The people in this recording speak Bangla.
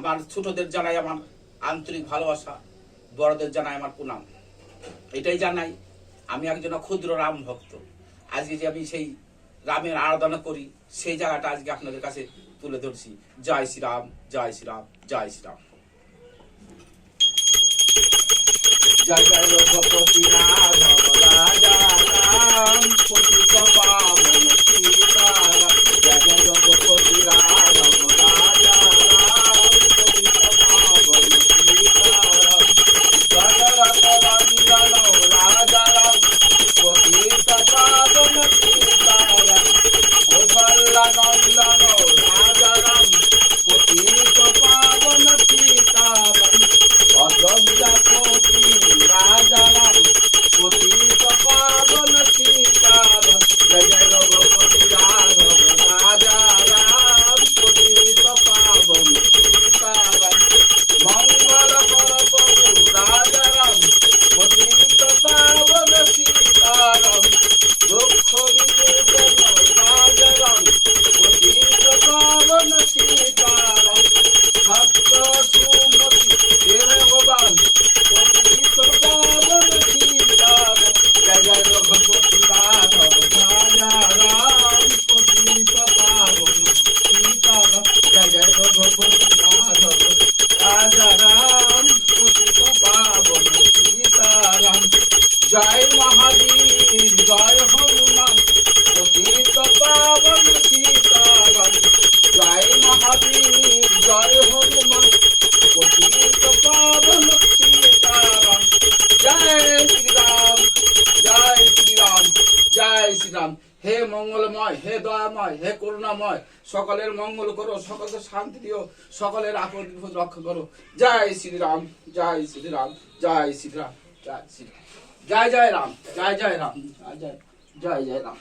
আমার ছোটদের জানাই আমার আন্তরিক ভালোবাসা, বড়দের জানাই আমার প্রণাম। এটাই জানাই আমি একজন ক্ষুদ্র রাম ভক্ত। আজকে যে আমি সেই রামের আরাধনা করি, সেই জায়গাটা আজকে আপনাদের কাছে তুলে ধরছি। জয় শ্রীরাম, জয় শ্রীরাম, জয় শ্রীরাম। জয় জয় রঘুপতি রাঘব রাজা রাম, পতিত পাবন সীতারাম। জয় জয় রঘুপতি রাঘব রাজা রাম, পতিত পাবন সীতারাম। দশরথ নন্দন রাজা রাম, পতিত পাবন সীতারাম। কৌশল্যা নন্দন রাজা রাম, পতিত পাবন সীতারাম। অযোধ্যাপতি রাজা রাম, পতিত পাবন সীতারাম। জয় জয় রঘুপতি রাঘব রাজা রাম, পতিত পাবন সীতারাম। মঙ্গল কর প্রভু রাজা রাম, পতিত পাবন সীতারাম। দুঃখ বিমোচন রাজা রাম, পতিত পাবন সীতারাম। ভক্ত সুমতি ভগবান, পতিত পাবন সীতারাম। জয় জয় রঘুপতি রাঘব রাজা রাম, পতিত পাবন সীতারাম। জয় জয় রঘুপতি রাঘব রাজা রাম, পতিত পাবন সীতারাম। জয় মহাবীর জয় হনুমান, পতিত পাবন সীতারাম। জয় মহাবীর জয় হনুমান, পতিত পাবন সীতারাম। জয় শ্রীরাম, জয় শ্রীরাম, জয় শ্রীরাম। হে মঙ্গলময়, হে দয়াময়, হে করুণাময়, সকলের মঙ্গল করো, সকলকে শান্তি দিও, সকলের আপদ বিপদ রক্ষা করো। জয় শ্রীরাম, জয় শ্রীরাম, জয় শ্রীরাম, জয় শ্রীরাম। জয় জয় রাম, জয় জয় রাম, জয় জয়, জয় জয় রাম।